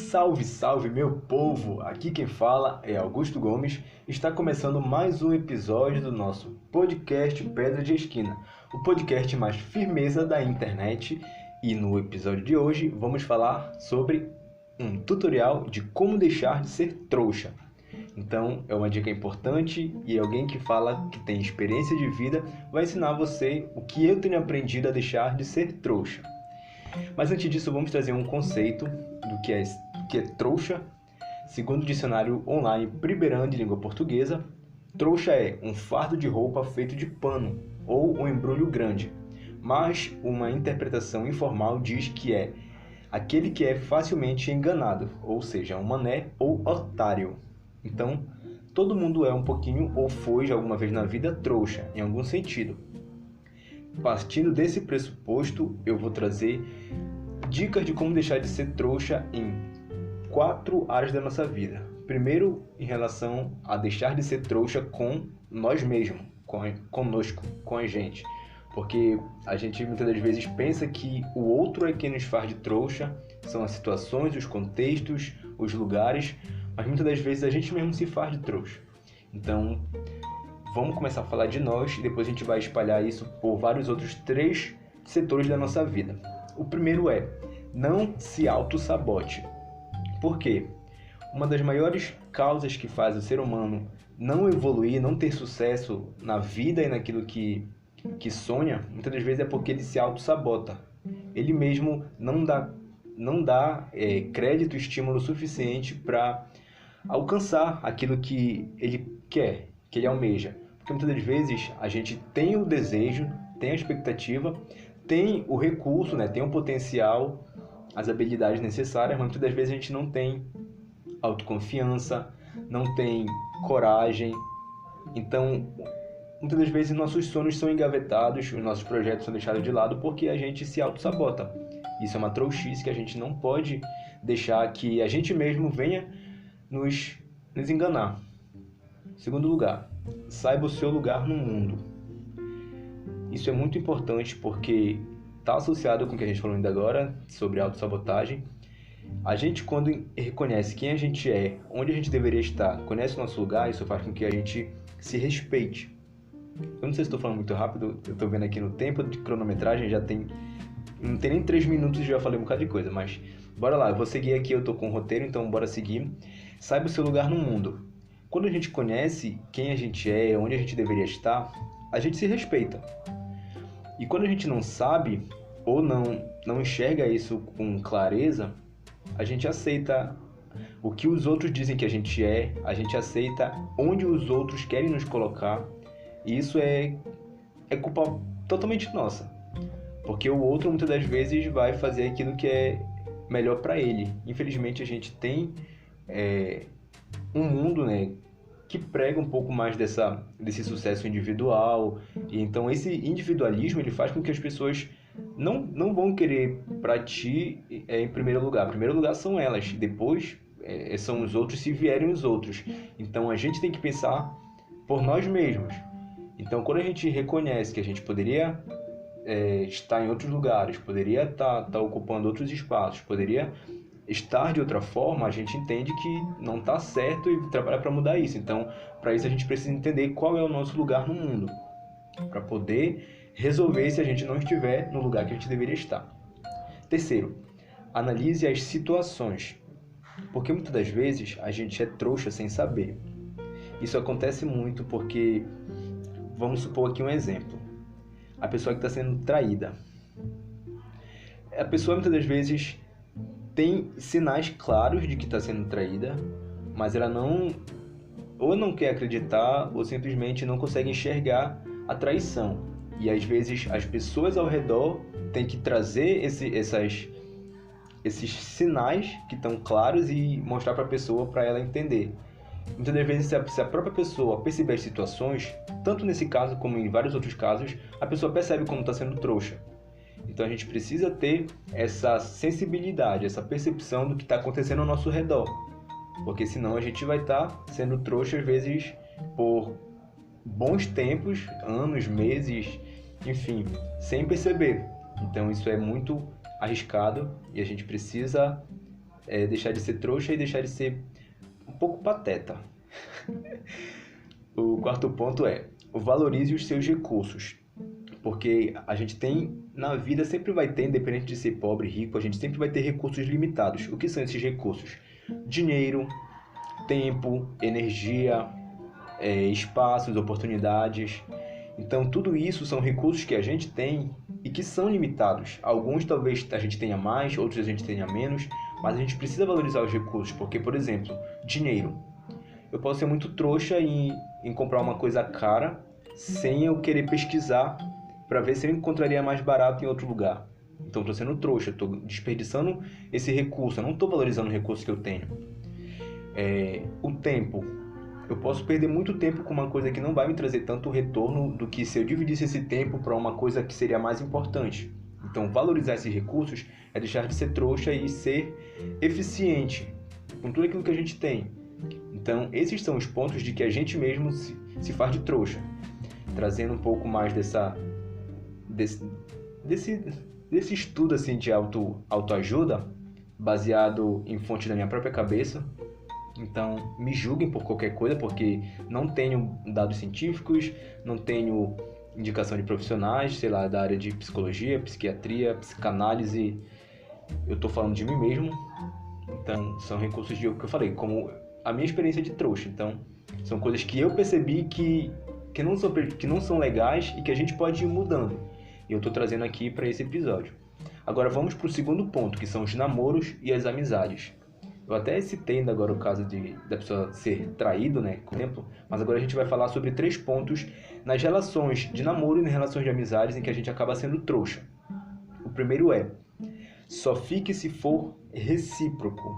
Salve, salve, meu povo! Aqui quem fala é Augusto Gomes. Está começando mais um episódio do nosso podcast Pedra de Esquina, o podcast mais firmeza da internet. E no episódio de hoje vamos falar sobre um tutorial de como deixar de ser trouxa. Então é uma dica importante e alguém que fala que tem experiência de vida vai ensinar você o que eu tenho aprendido a deixar de ser trouxa. Mas antes disso, vamos trazer um conceito do que é trouxa. Segundo o dicionário online Primeirão de língua portuguesa, trouxa é um fardo de roupa feito de pano ou um embrulho grande. Mas uma interpretação informal diz que é aquele que é facilmente enganado, ou seja, um mané ou otário. Então, todo mundo é um pouquinho ou foi de alguma vez na vida trouxa, em algum sentido. Partindo desse pressuposto, eu vou trazer dicas de como deixar de ser trouxa em 4 áreas da nossa vida. Primeiro, em relação a deixar de ser trouxa com nós mesmos, conosco, com a gente. Porque a gente muitas das vezes pensa que o outro é quem nos faz de trouxa, são as situações, os contextos, os lugares, mas muitas das vezes a gente mesmo se faz de trouxa. Então, vamos começar a falar de nós e depois a gente vai espalhar isso por vários outros 3 setores da nossa vida. O primeiro é, não se auto-sabote. Por quê? Uma das maiores causas que faz o ser humano não evoluir, não ter sucesso na vida e naquilo que sonha, muitas das vezes é porque ele se auto-sabota. Ele mesmo não dá crédito e estímulo suficiente para alcançar aquilo que ele quer, que ele almeja. Porque muitas das vezes a gente tem o desejo, tem a expectativa, tem o recurso, tem o potencial, as habilidades necessárias, mas muitas das vezes a gente não tem autoconfiança, não tem coragem. Então, muitas das vezes nossos sonhos são engavetados, os nossos projetos são deixados de lado porque a gente se auto-sabota. Isso é uma trouxice que a gente não pode deixar que a gente mesmo venha nos enganar. Segundo lugar, saiba o seu lugar no mundo. Isso é muito importante porque está associado com o que a gente falou ainda agora sobre autossabotagem. A gente, quando reconhece quem a gente é, onde a gente deveria estar, conhece o nosso lugar, isso faz com que a gente se respeite. Eu não sei se estou falando muito rápido, eu estou vendo aqui no tempo de cronometragem, não tem nem 3 minutos e já falei um bocado de coisa, mas bora lá, eu vou seguir aqui, eu estou com o roteiro, então bora seguir. Saiba o seu lugar no mundo. Quando a gente conhece quem a gente é, onde a gente deveria estar, a gente se respeita. E quando a gente não sabe, ou não enxerga isso com clareza, a gente aceita o que os outros dizem que a gente aceita onde os outros querem nos colocar, e isso é culpa totalmente nossa. Porque o outro, muitas das vezes, vai fazer aquilo que é melhor para ele. Infelizmente, a gente tem um mundo, que prega um pouco mais desse sucesso individual. E então esse individualismo ele faz com que as pessoas não vão querer para ti em primeiro lugar. Em primeiro lugar são elas, depois são os outros se vierem os outros. Então a gente tem que pensar por nós mesmos. Então quando a gente reconhece que a gente poderia estar em outros lugares, poderia estar ocupando outros espaços, poderia estar de outra forma, a gente entende que não está certo e trabalha para mudar isso. Então, para isso a gente precisa entender qual é o nosso lugar no mundo, para poder resolver se a gente não estiver no lugar que a gente deveria estar. Terceiro, analise as situações, porque muitas das vezes a gente é trouxa sem saber. Isso acontece muito porque, vamos supor aqui um exemplo, a pessoa que está sendo traída. A pessoa muitas das vezes tem sinais claros de que está sendo traída, mas ela não quer acreditar ou simplesmente não consegue enxergar a traição. E às vezes as pessoas ao redor têm que trazer esses sinais que estão claros e mostrar para a pessoa, para ela entender. Muitas das vezes, se a própria pessoa perceber as situações, tanto nesse caso como em vários outros casos, a pessoa percebe como está sendo trouxa. Então a gente precisa ter essa sensibilidade, essa percepção do que está acontecendo ao nosso redor. Porque senão a gente vai estar sendo trouxa às vezes por bons tempos, anos, meses, enfim, sem perceber. Então isso é muito arriscado e a gente precisa é deixar de ser trouxa e deixar de ser um pouco pateta. O quarto ponto é: valorize os seus recursos. Porque a gente tem, na vida sempre vai ter, independente de ser pobre, rico, a gente sempre vai ter recursos limitados. O que são esses recursos? Dinheiro, tempo, energia, espaços, oportunidades. Então, tudo isso são recursos que a gente tem e que são limitados. Alguns talvez a gente tenha mais, outros a gente tenha menos, mas a gente precisa valorizar os recursos, porque, por exemplo, dinheiro. Eu posso ser muito trouxa em comprar uma coisa cara sem eu querer pesquisar para ver se eu encontraria mais barato em outro lugar. Então, estou sendo trouxa, estou desperdiçando esse recurso, eu não estou valorizando o recurso que eu tenho. O tempo. Eu posso perder muito tempo com uma coisa que não vai me trazer tanto retorno do que se eu dividisse esse tempo para uma coisa que seria mais importante. Então, valorizar esses recursos é deixar de ser trouxa e ser eficiente com tudo aquilo que a gente tem. Então, esses são os pontos de que a gente mesmo se faz de trouxa. Trazendo um pouco mais desse estudo assim, de autoajuda, baseado em fontes da minha própria cabeça. Então, me julguem por qualquer coisa, porque não tenho dados científicos, não tenho indicação de profissionais, sei lá, da área de psicologia, psiquiatria, psicanálise. Eu estou falando de mim mesmo. Então, são recursos de o que eu falei, como a minha experiência de trouxa. Então, são coisas que eu percebi que não são legais e que a gente pode ir mudando. E eu estou trazendo aqui para esse episódio. Agora vamos para o segundo ponto, que são os namoros e as amizades. Eu até citei ainda agora o caso da pessoa ser traído, né, por exemplo, mas agora a gente vai falar sobre 3 pontos nas relações de namoro e nas relações de amizades em que a gente acaba sendo trouxa. O primeiro é: só fique se for recíproco.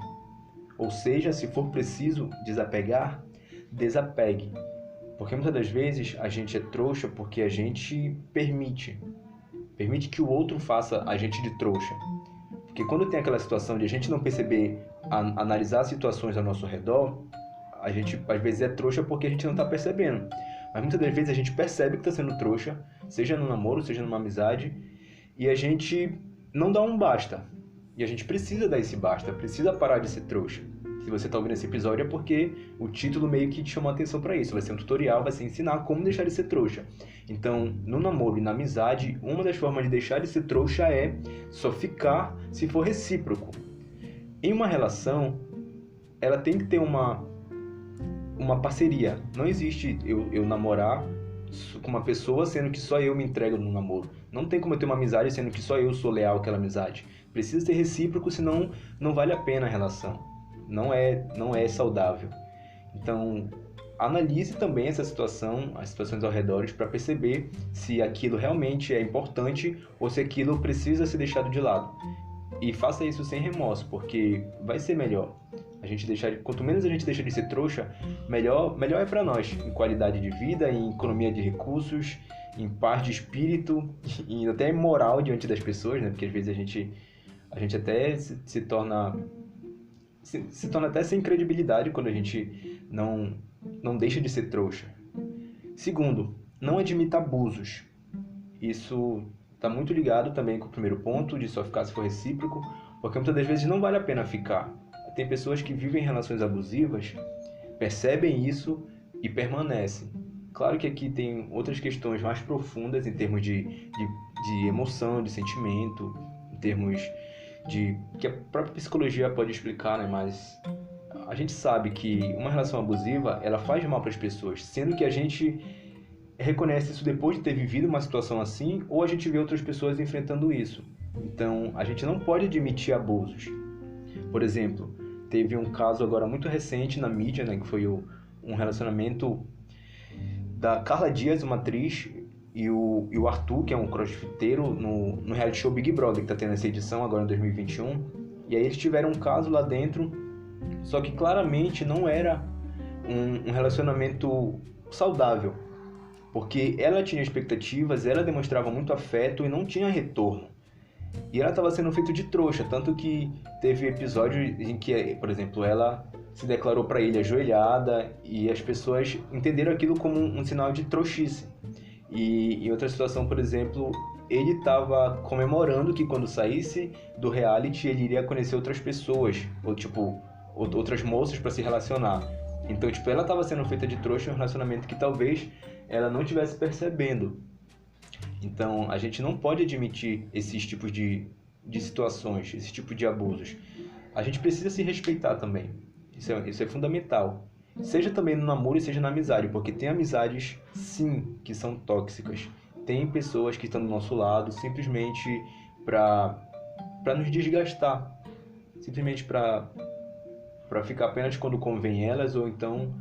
Ou seja, se for preciso desapegar, desapegue. Porque muitas das vezes a gente é trouxa porque a gente permite que o outro faça a gente de trouxa. Porque quando tem aquela situação de a gente não perceber, analisar situações ao nosso redor, a gente às vezes é trouxa porque a gente não está percebendo. Mas muitas das vezes a gente percebe que está sendo trouxa, seja no namoro, seja numa amizade, e a gente não dá um basta. E a gente precisa dar esse basta, precisa parar de ser trouxa. Se você está ouvindo esse episódio é porque o título meio que te chamou a atenção para isso. Vai ser um tutorial, vai ser ensinar como deixar de ser trouxa. Então, no namoro e na amizade, uma das formas de deixar de ser trouxa é só ficar se for recíproco. Em uma relação, ela tem que ter uma parceria. Não existe eu namorar com uma pessoa sendo que só eu me entrego no namoro. Não tem como eu ter uma amizade sendo que só eu sou leal àquela amizade. Precisa ser recíproco, senão não vale a pena a relação. Não é saudável. Então, analise também essa situação, as situações ao redor, para perceber se aquilo realmente é importante ou se aquilo precisa ser deixado de lado. E faça isso sem remorso, porque vai ser melhor. Quanto menos a gente deixa de ser trouxa, melhor é para nós, em qualidade de vida, em economia de recursos, em paz de espírito e até em moral diante das pessoas, né? Porque às vezes a gente até se torna até sem credibilidade quando a gente não deixa de ser trouxa. Segundo, não admita abusos. Isso está muito ligado também com o primeiro ponto, de só ficar se for recíproco, porque muitas das vezes não vale a pena ficar. Tem pessoas que vivem relações abusivas, percebem isso e permanecem. Claro que aqui tem outras questões mais profundas em termos de emoção, de sentimento, em termos que a própria psicologia pode explicar, né? Mas a gente sabe que uma relação abusiva, ela faz mal para as pessoas, sendo que a gente reconhece isso depois de ter vivido uma situação assim, ou a gente vê outras pessoas enfrentando isso. Então, a gente não pode admitir abusos. Por exemplo, teve um caso agora muito recente na mídia, né, que foi um relacionamento da Carla Dias, uma atriz, e o Arthur, que é um crossfiteiro, no reality show Big Brother, que está tendo essa edição agora em 2021. E aí eles tiveram um caso lá dentro, só que claramente não era um relacionamento saudável. Porque ela tinha expectativas, ela demonstrava muito afeto e não tinha retorno. E ela estava sendo feita de trouxa, tanto que teve episódio em que, por exemplo, ela se declarou para ele ajoelhada e as pessoas entenderam aquilo como um sinal de trouxice. E em outra situação, por exemplo, ele estava comemorando que quando saísse do reality ele iria conhecer outras pessoas, ou tipo, outras moças para se relacionar. Então, tipo, ela estava sendo feita de trouxa em um relacionamento que talvez ela não estivesse percebendo. Então, a gente não pode admitir esses tipos de situações, esse tipo de abusos. A gente precisa se respeitar também. Isso é fundamental. Seja também no namoro e seja na amizade, porque tem amizades, sim, que são tóxicas. Tem pessoas que estão do nosso lado simplesmente para nos desgastar. Simplesmente para ficar apenas quando convém elas, ou então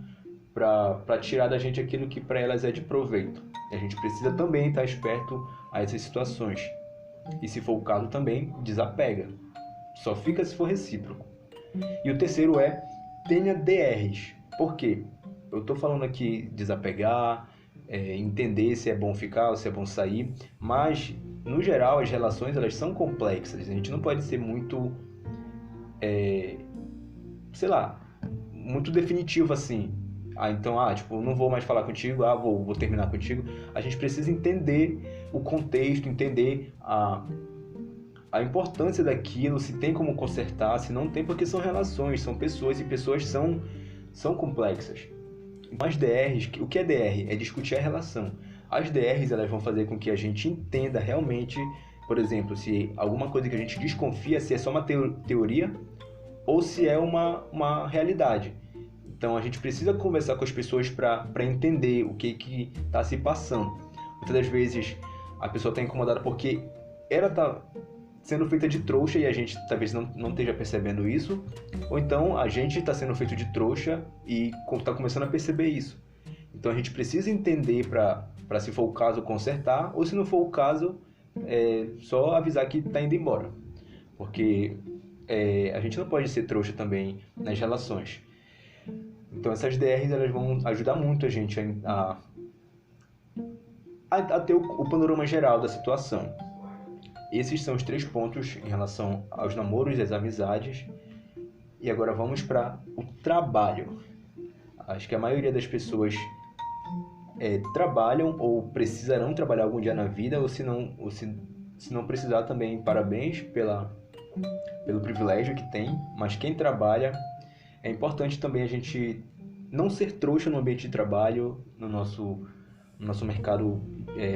para tirar da gente aquilo que para elas é de proveito. E a gente precisa também estar esperto a essas situações. E se for o caso também, desapega. Só fica se for recíproco. E o terceiro é, tenha DRs. Por quê? Eu estou falando aqui desapegar, entender se é bom ficar ou se é bom sair, mas, no geral, as relações elas são complexas. A gente não pode ser muito, muito definitivo assim. Então, tipo, não vou mais falar contigo, vou terminar contigo. A gente precisa entender o contexto, entender a importância daquilo, se tem como consertar, se não tem, porque são relações, são pessoas, e pessoas são complexas. As DRs, o que é DR? É discutir a relação. As DRs, elas vão fazer com que a gente entenda realmente, por exemplo, se alguma coisa que a gente desconfia, se é só uma teoria ou se é uma realidade. Então, a gente precisa conversar com as pessoas para entender o que está se passando. Muitas das vezes, a pessoa está incomodada porque ela está sendo feita de trouxa e a gente talvez não esteja percebendo isso. Ou então, a gente está sendo feito de trouxa e está começando a perceber isso. Então, a gente precisa entender para, se for o caso, consertar. Ou, se não for o caso, só avisar que está indo embora. Porque a gente não pode ser trouxa também nas relações. Então essas DRs elas vão ajudar muito a gente a ter o panorama geral da situação. Esses são os 3 pontos em relação aos namoros e às amizades. E agora vamos para o trabalho. Acho que a maioria das pessoas trabalham ou precisarão trabalhar algum dia na vida, ou se não precisar também, parabéns pelo privilégio que tem. Mas quem trabalha, é importante também a gente não ser trouxa no ambiente de trabalho, no nosso mercado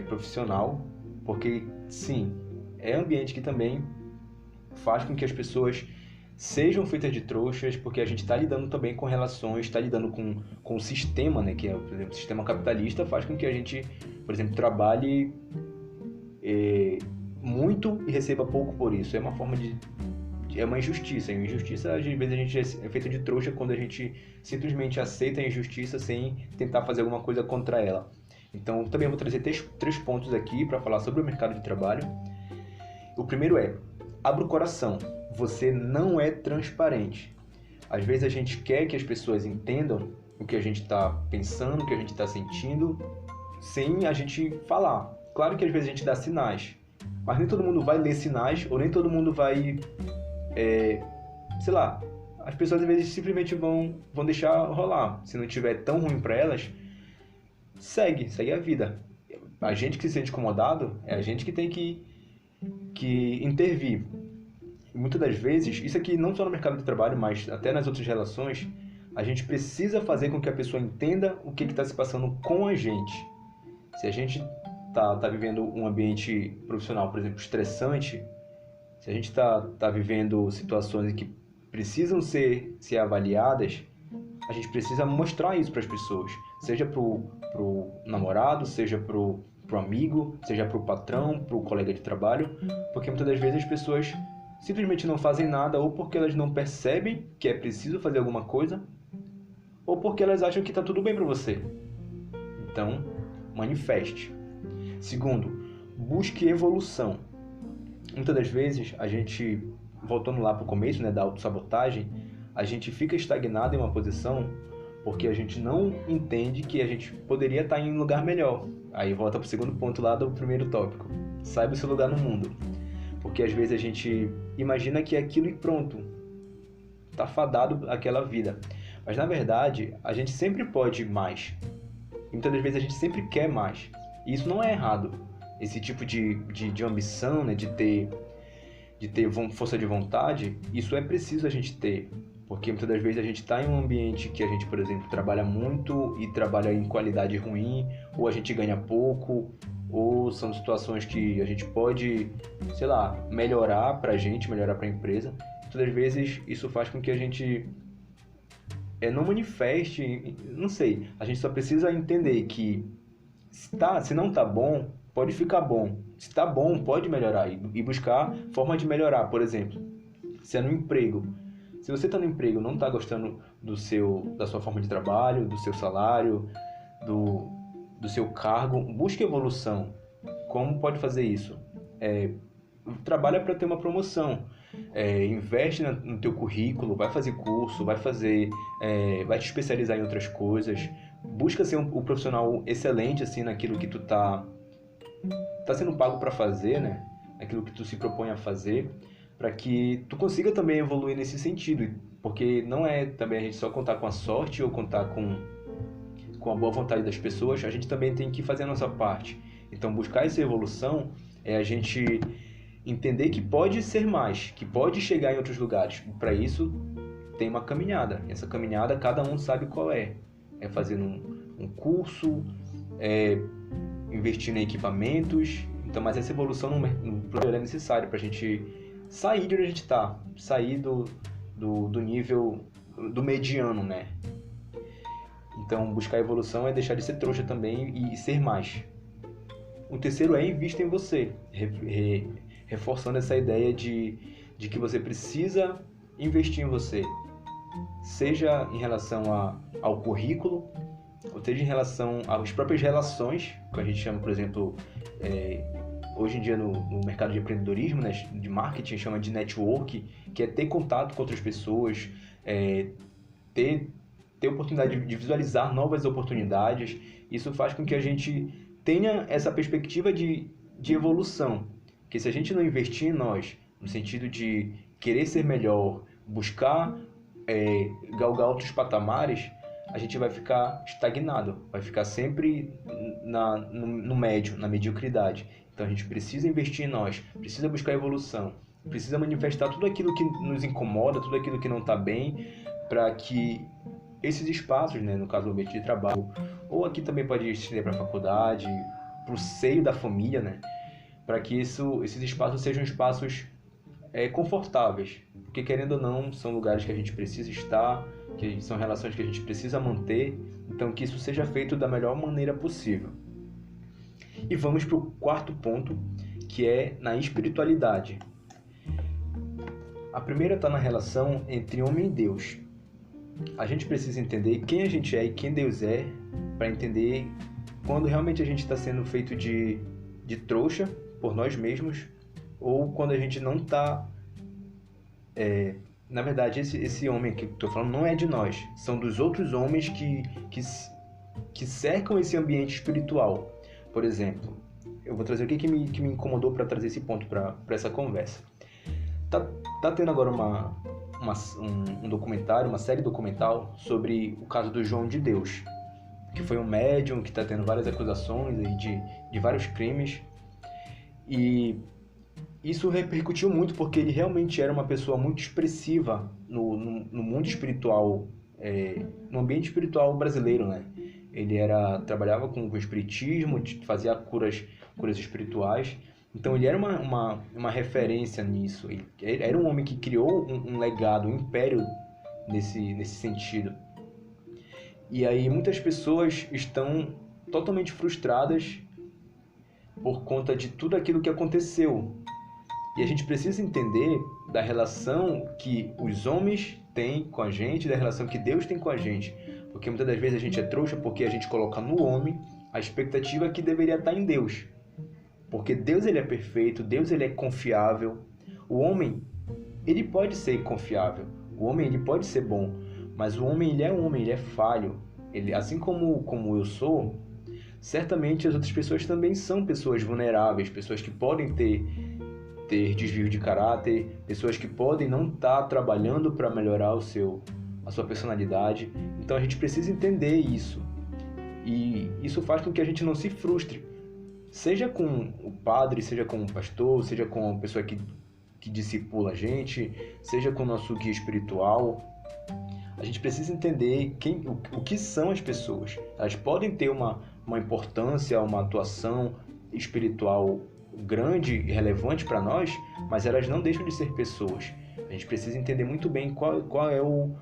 profissional, porque, sim, é um ambiente que também faz com que as pessoas sejam feitas de trouxas, porque a gente está lidando também com relações, está lidando com o sistema, né, que é, por exemplo, o sistema capitalista, faz com que a gente, por exemplo, trabalhe muito e receba pouco por isso. É uma forma é uma injustiça. E injustiça, às vezes, a gente é feito de trouxa quando a gente simplesmente aceita a injustiça sem tentar fazer alguma coisa contra ela. Então, também vou trazer 3 pontos aqui para falar sobre o mercado de trabalho. O primeiro é, abra o coração. Você não é transparente. Às vezes a gente quer que as pessoas entendam o que a gente está pensando, o que a gente está sentindo, sem a gente falar. Claro que às vezes a gente dá sinais, mas nem todo mundo vai ler sinais, ou nem todo mundo vai... as pessoas às vezes simplesmente vão deixar rolar. Se não tiver tão ruim para elas, segue a vida. A gente que se sente incomodado, é a gente que tem que intervir. E muitas das vezes, isso aqui não só no mercado de trabalho, mas até nas outras relações, a gente precisa fazer com que a pessoa entenda o que está se passando com a gente. Se a gente tá vivendo um ambiente profissional, por exemplo, estressante, se a gente tá vivendo situações que precisam ser avaliadas, a gente precisa mostrar isso para as pessoas, seja pro namorado, seja pro amigo, seja pro patrão, pro colega de trabalho, porque muitas das vezes as pessoas simplesmente não fazem nada, ou porque elas não percebem que é preciso fazer alguma coisa, ou porque elas acham que está tudo bem para você. Então, manifeste. Segundo, busque evolução. Muitas das vezes, a gente, voltando lá para o começo, né, da autossabotagem, a gente fica estagnado em uma posição porque a gente não entende que a gente poderia estar em um lugar melhor. Aí volta para o segundo ponto lá do primeiro tópico. Saiba o seu lugar no mundo. Porque às vezes a gente imagina que é aquilo e pronto. Está fadado àquela vida. Mas na verdade, a gente sempre pode mais. E muitas das vezes a gente sempre quer mais. E isso não é errado. esse tipo de ambição, né, de ter força de vontade, isso é preciso a gente ter. Porque muitas das vezes a gente está em um ambiente que a gente, por exemplo, trabalha muito e trabalha em qualidade ruim, ou a gente ganha pouco, ou são situações que a gente pode, sei lá, melhorar para a gente, melhorar para a empresa. Muitas das vezes isso faz com que a gente não manifeste, não sei, a gente só precisa entender que se não tá bom, pode ficar bom. Se tá bom, pode melhorar e buscar forma de melhorar. Por exemplo, se é no emprego. Se você está no emprego e não está gostando da sua forma de trabalho, do seu salário, do seu cargo, busque evolução. Como pode fazer isso? Trabalha para ter uma promoção. Investe no teu currículo, vai fazer curso, vai te especializar em outras coisas. Busca ser um profissional excelente assim, naquilo que tu tá sendo pago para fazer, né? Aquilo que tu se propõe a fazer, para que tu consiga também evoluir nesse sentido, porque não é também a gente só contar com a sorte ou contar com a boa vontade das pessoas, a gente também tem que fazer a nossa parte. Então buscar essa evolução é a gente entender que pode ser mais, que pode chegar em outros lugares. Para isso tem uma caminhada, essa caminhada cada um sabe qual é fazer um curso, investir em equipamentos. Então, mas essa evolução no é necessária para a gente sair de onde a gente está, sair do nível do mediano, né? Então, buscar evolução é deixar de ser trouxa também e ser mais. O terceiro é invista em você, reforçando essa ideia de que você precisa investir em você, seja em relação ao currículo, ou seja em relação às próprias relações, que a gente chama, por exemplo, hoje em dia no mercado de empreendedorismo, né, de marketing, chama de network, que é ter contato com outras pessoas, ter oportunidade de visualizar novas oportunidades. Isso faz com que a gente tenha essa perspectiva de evolução, que se a gente não investir em nós, no sentido de querer ser melhor, buscar galgar outros patamares, a gente vai ficar estagnado, vai ficar sempre no médio, na mediocridade. Então a gente precisa investir em nós, precisa buscar evolução, precisa manifestar tudo aquilo que nos incomoda, tudo aquilo que não está bem, para que esses espaços, né, no caso do ambiente de trabalho, ou aqui também pode estender para a faculdade, para o seio da família, né, para que esses espaços sejam espaços confortáveis, porque querendo ou não, são lugares que a gente precisa estar, que são relações que a gente precisa manter, então que isso seja feito da melhor maneira possível. E vamos para o quarto ponto, que é na espiritualidade. A primeira está na relação entre homem e Deus. A gente precisa entender quem a gente é e quem Deus é, para entender quando realmente a gente está sendo feito de trouxa por nós mesmos, ou quando a gente não está... Na verdade, esse homem que eu estou falando não é de nós, são dos outros homens que cercam esse ambiente espiritual. Por exemplo, eu vou trazer o que me incomodou para trazer esse ponto para essa conversa. Tá tendo agora um documentário, uma série documental sobre o caso do João de Deus, que foi um médium que está tendo várias acusações aí de vários crimes, e isso repercutiu muito porque ele realmente era uma pessoa muito expressiva no mundo espiritual, no ambiente espiritual brasileiro, né? Ele trabalhava com o espiritismo, fazia curas espirituais, então ele era uma referência nisso. Ele era um homem que criou um legado, um império nesse sentido. E aí muitas pessoas estão totalmente frustradas por conta de tudo aquilo que aconteceu. E a gente precisa entender da relação que os homens têm com a gente, da relação que Deus tem com a gente. Porque muitas das vezes a gente é trouxa porque a gente coloca no homem a expectativa que deveria estar em Deus. Porque Deus, ele é perfeito, Deus, ele é confiável. O homem, ele pode ser confiável, o homem, ele pode ser bom, mas o homem, ele é um homem, ele é falho. Assim como eu sou, certamente as outras pessoas também são pessoas vulneráveis, pessoas que podem ter desvio de caráter, pessoas que podem não estar trabalhando para melhorar a sua personalidade. Então a gente precisa entender isso. E isso faz com que a gente não se frustre. seja com o padre, seja com o pastor, seja com a pessoa que discipula a gente, seja com o nosso guia espiritual. A gente precisa entender o que são as pessoas. Elas podem ter uma importância, uma atuação espiritual grande e relevante para nós, mas elas não deixam de ser pessoas. A gente precisa entender muito bem qual é o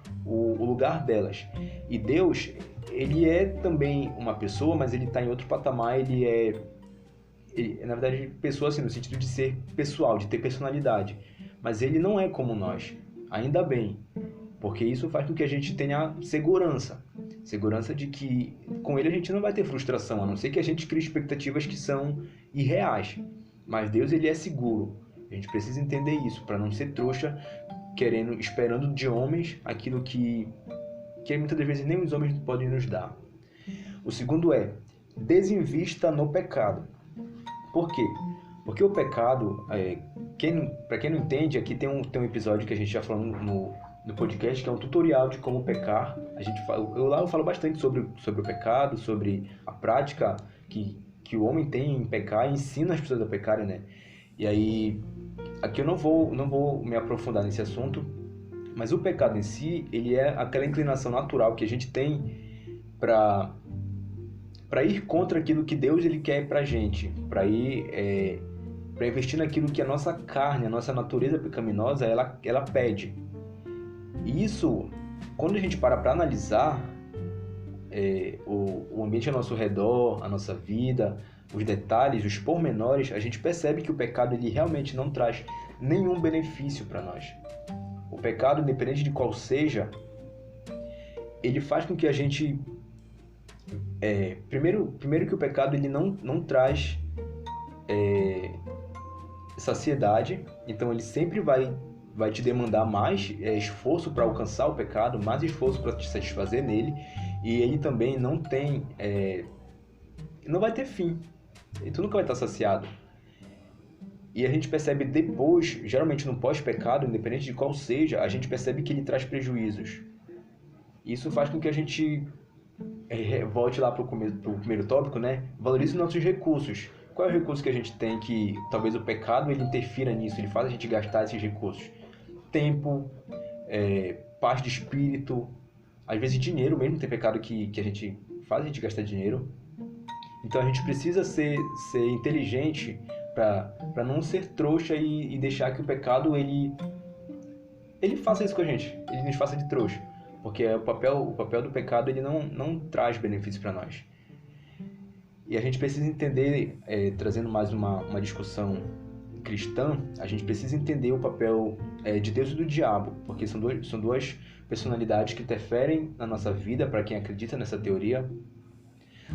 lugar delas. E Deus, ele é também uma pessoa, mas ele está em outro patamar. Ele, na verdade, pessoa assim, no sentido de ser pessoal, de ter personalidade. Mas ele não é como nós, ainda bem. Porque isso faz com que a gente tenha segurança. Segurança de que com ele a gente não vai ter frustração, a não ser que a gente crie expectativas que são irreais. Mas Deus, ele é seguro. A gente precisa entender isso, para não ser trouxa, esperando de homens aquilo que muitas das vezes nem os homens podem nos dar. O segundo é, desinvista no pecado. Por quê? Porque o pecado, para quem não entende, aqui tem um episódio que a gente já falou no podcast, que é um tutorial de como pecar. Eu falo bastante sobre o pecado, sobre a prática que o homem tem em pecar, e ensina as pessoas a pecarem, né? E aí, aqui eu não vou me aprofundar nesse assunto, mas o pecado em si, ele é aquela inclinação natural que a gente tem para ir contra aquilo que Deus ele quer pra gente, para investir naquilo que a nossa carne, a nossa natureza pecaminosa, ela pede. E isso, quando a gente para analisar o ambiente ao nosso redor, a nossa vida, os detalhes, os pormenores, a gente percebe que o pecado ele realmente não traz nenhum benefício para nós. O pecado, independente de qual seja, ele faz com que a gente... primeiro que o pecado ele não traz saciedade, então ele sempre vai te demandar mais esforço para alcançar o pecado, mais esforço para te satisfazer nele, e ele também não vai ter fim, e tu nunca vai estar saciado. E a gente percebe depois, geralmente no pós-pecado, independente de qual seja, a gente percebe que ele traz prejuízos. Isso faz com que a gente volte lá para o primeiro tópico, né? Valorize os nossos recursos. Qual é o recurso que a gente tem que talvez o pecado ele interfira nisso, ele faz a gente gastar esses recursos? Tempo, paz de espírito, às vezes dinheiro mesmo, tem pecado que a gente faz a gente gastar dinheiro. Então a gente precisa ser inteligente para não ser trouxa e deixar que o pecado ele faça isso com a gente, ele nos faça de trouxa. Porque o papel do pecado ele não traz benefício para nós. E a gente precisa entender, trazendo mais uma discussão cristã, a gente precisa entender o papel de Deus e do diabo, porque são duas personalidades que interferem na nossa vida, para quem acredita nessa teoria.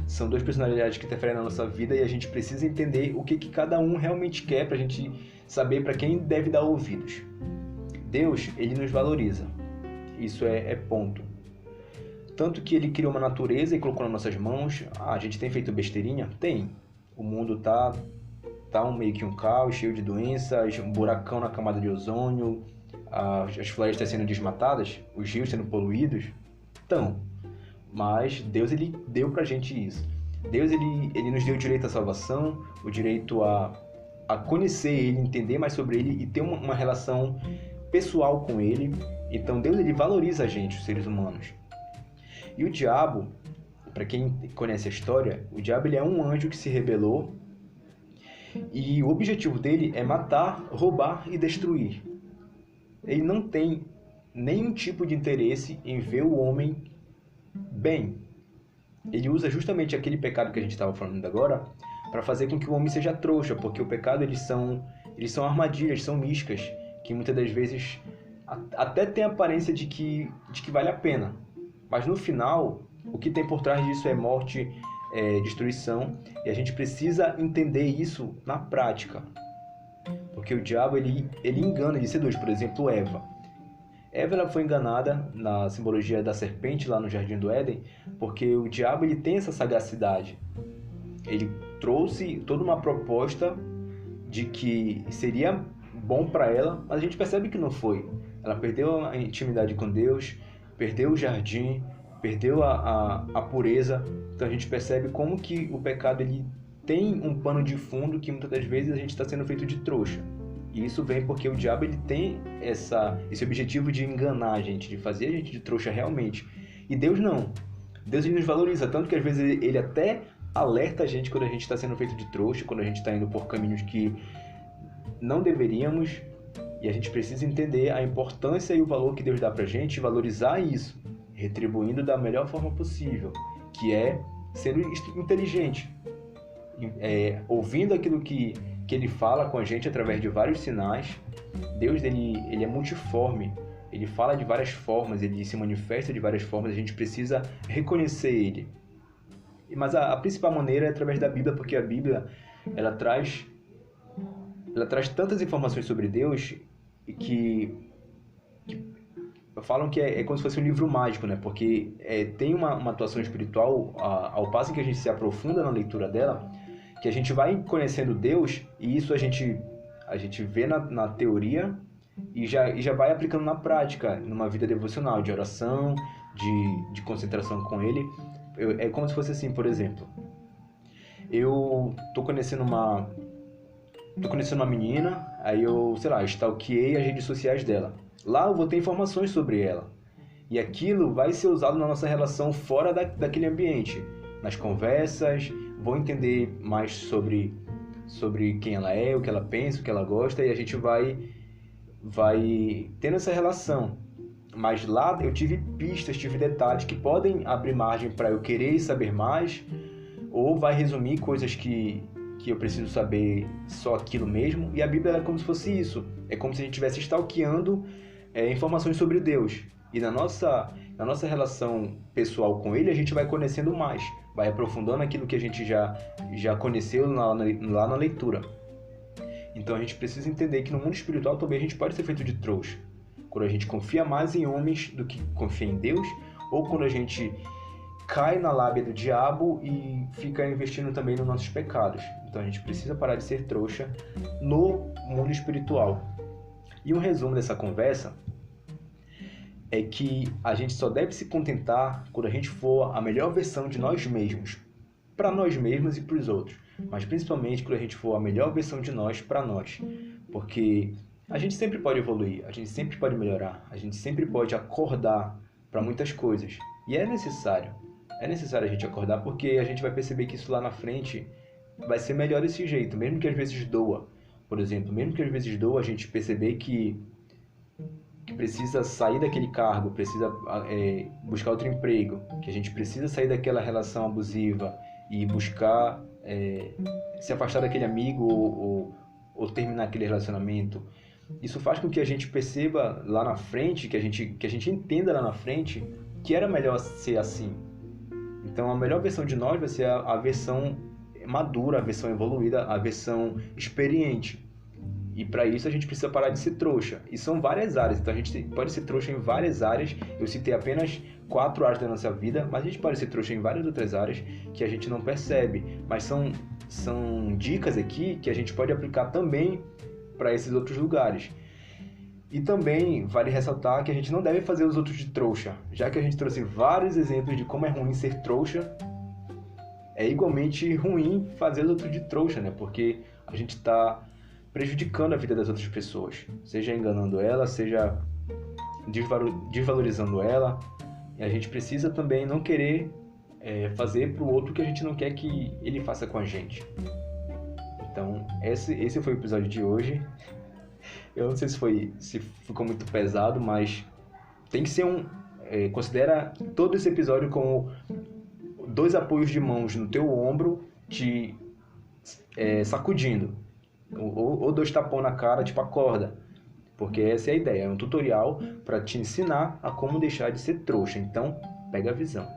São duas personalidades que interferem na nossa vida e a gente precisa entender o que cada um realmente quer, para a gente saber para quem deve dar ouvidos. Deus, ele nos valoriza. Isso é ponto. Tanto que ele criou uma natureza e colocou nas nossas mãos. A gente tem feito besteirinha? Tem. O mundo tá meio que um caos, cheio de doenças, um buracão na camada de ozônio, as florestas sendo desmatadas, os rios sendo poluídos. Então, mas Deus ele deu pra gente isso. Deus ele nos deu o direito à salvação, o direito a conhecer ele, entender mais sobre ele e ter uma relação pessoal com ele. Então Deus ele valoriza a gente, os seres humanos. E o diabo, para quem conhece a história, o diabo ele é um anjo que se rebelou e o objetivo dele é matar, roubar e destruir. Ele não tem nenhum tipo de interesse em ver o homem bem. Ele usa justamente aquele pecado que a gente estava falando agora para fazer com que o homem seja trouxa, porque o pecado eles são armadilhas, são iscas, que muitas das vezes até tem a aparência de que vale a pena. Mas no final, o que tem por trás disso é morte, destruição. E a gente precisa entender isso na prática. Porque o diabo, ele engana, ele seduz. Por exemplo, Eva. Eva ela foi enganada na simbologia da serpente lá no Jardim do Éden, porque o diabo ele tem essa sagacidade. Ele trouxe toda uma proposta de que seria bom para ela, mas a gente percebe que não foi. Ela perdeu a intimidade com Deus, perdeu o jardim, perdeu a pureza. Então a gente percebe como que o pecado tem um pano de fundo que muitas das vezes a gente está sendo feito de trouxa. E isso vem porque o diabo ele tem esse objetivo de enganar a gente, de fazer a gente de trouxa realmente. E Deus não. Deus ele nos valoriza, tanto que às vezes ele até alerta a gente quando a gente está sendo feito de trouxa, quando a gente está indo por caminhos que não deveríamos. E a gente precisa entender a importância e o valor que Deus dá pra gente, valorizar isso, retribuindo da melhor forma possível, que é sendo inteligente, ouvindo aquilo que Ele fala com a gente através de vários sinais. Deus ele é multiforme, Ele fala de várias formas, Ele se manifesta de várias formas, a gente precisa reconhecer Ele. Mas a principal maneira é através da Bíblia, porque a Bíblia ela traz tantas informações sobre Deus que falam que é como se fosse um livro mágico, né? Porque tem uma atuação espiritual ao passo que a gente se aprofunda na leitura dela, que a gente vai conhecendo Deus, e isso a gente vê na teoria e já vai aplicando na prática, numa vida devocional, de oração, de concentração com Ele. É como se fosse assim, por exemplo, eu tô conhecendo uma menina, aí eu, sei lá, stalkeei as redes sociais dela. Lá eu vou ter informações sobre ela. E aquilo vai ser usado na nossa relação fora daquele ambiente. Nas conversas, vou entender mais sobre quem ela é, o que ela pensa, o que ela gosta, e a gente vai tendo essa relação. Mas lá eu tive pistas, tive detalhes que podem abrir margem para eu querer saber mais, ou vai resumir coisas que eu preciso saber só aquilo mesmo. E a Bíblia é como se fosse isso. É como se a gente estivesse stalkeando informações sobre Deus. E na nossa relação pessoal com Ele, a gente vai conhecendo mais, vai aprofundando aquilo que a gente já conheceu lá na leitura. Então a gente precisa entender que no mundo espiritual também a gente pode ser feito de trouxa. Quando a gente confia mais em homens do que confia em Deus, ou quando a gente cai na lábia do diabo e fica investindo também nos nossos pecados. Então a gente precisa parar de ser trouxa no mundo espiritual. E um resumo dessa conversa é que a gente só deve se contentar quando a gente for a melhor versão de nós mesmos, para nós mesmos e para os outros, mas principalmente quando a gente for a melhor versão de nós para nós, porque a gente sempre pode evoluir, a gente sempre pode melhorar, a gente sempre pode acordar para muitas coisas, e é necessário a gente acordar, porque a gente vai perceber que isso lá na frente vai ser melhor desse jeito, mesmo que às vezes doa. Por exemplo, mesmo que às vezes doa, a gente perceber que precisa sair daquele cargo, precisa buscar outro emprego, que a gente precisa sair daquela relação abusiva e buscar se afastar daquele amigo ou terminar aquele relacionamento. Isso faz com que a gente perceba lá na frente, que a gente entenda lá na frente que era melhor ser assim. Então a melhor versão de nós vai ser a versão madura, a versão evoluída, a versão experiente. E para isso a gente precisa parar de ser trouxa. E são várias áreas, então a gente pode ser trouxa em várias áreas. Eu citei apenas 4 áreas da nossa vida, mas a gente pode ser trouxa em várias outras áreas que a gente não percebe. Mas são dicas aqui que a gente pode aplicar também para esses outros lugares. E também vale ressaltar que a gente não deve fazer os outros de trouxa, já que a gente trouxe vários exemplos de como é ruim ser trouxa. É igualmente ruim fazer os outros de trouxa, né? Porque a gente está prejudicando a vida das outras pessoas, seja enganando ela, seja desvalorizando ela. E a gente precisa também não querer fazer para o outro o que a gente não quer que ele faça com a gente. Então, esse foi o episódio de hoje. Eu não sei se ficou muito pesado, mas tem que ser considera todo esse episódio como 2 apoios de mãos no teu ombro, te sacudindo. Ou 2 tapões na cara, tipo acorda. Porque essa é a ideia, é um tutorial para te ensinar a como deixar de ser trouxa. Então, pega a visão.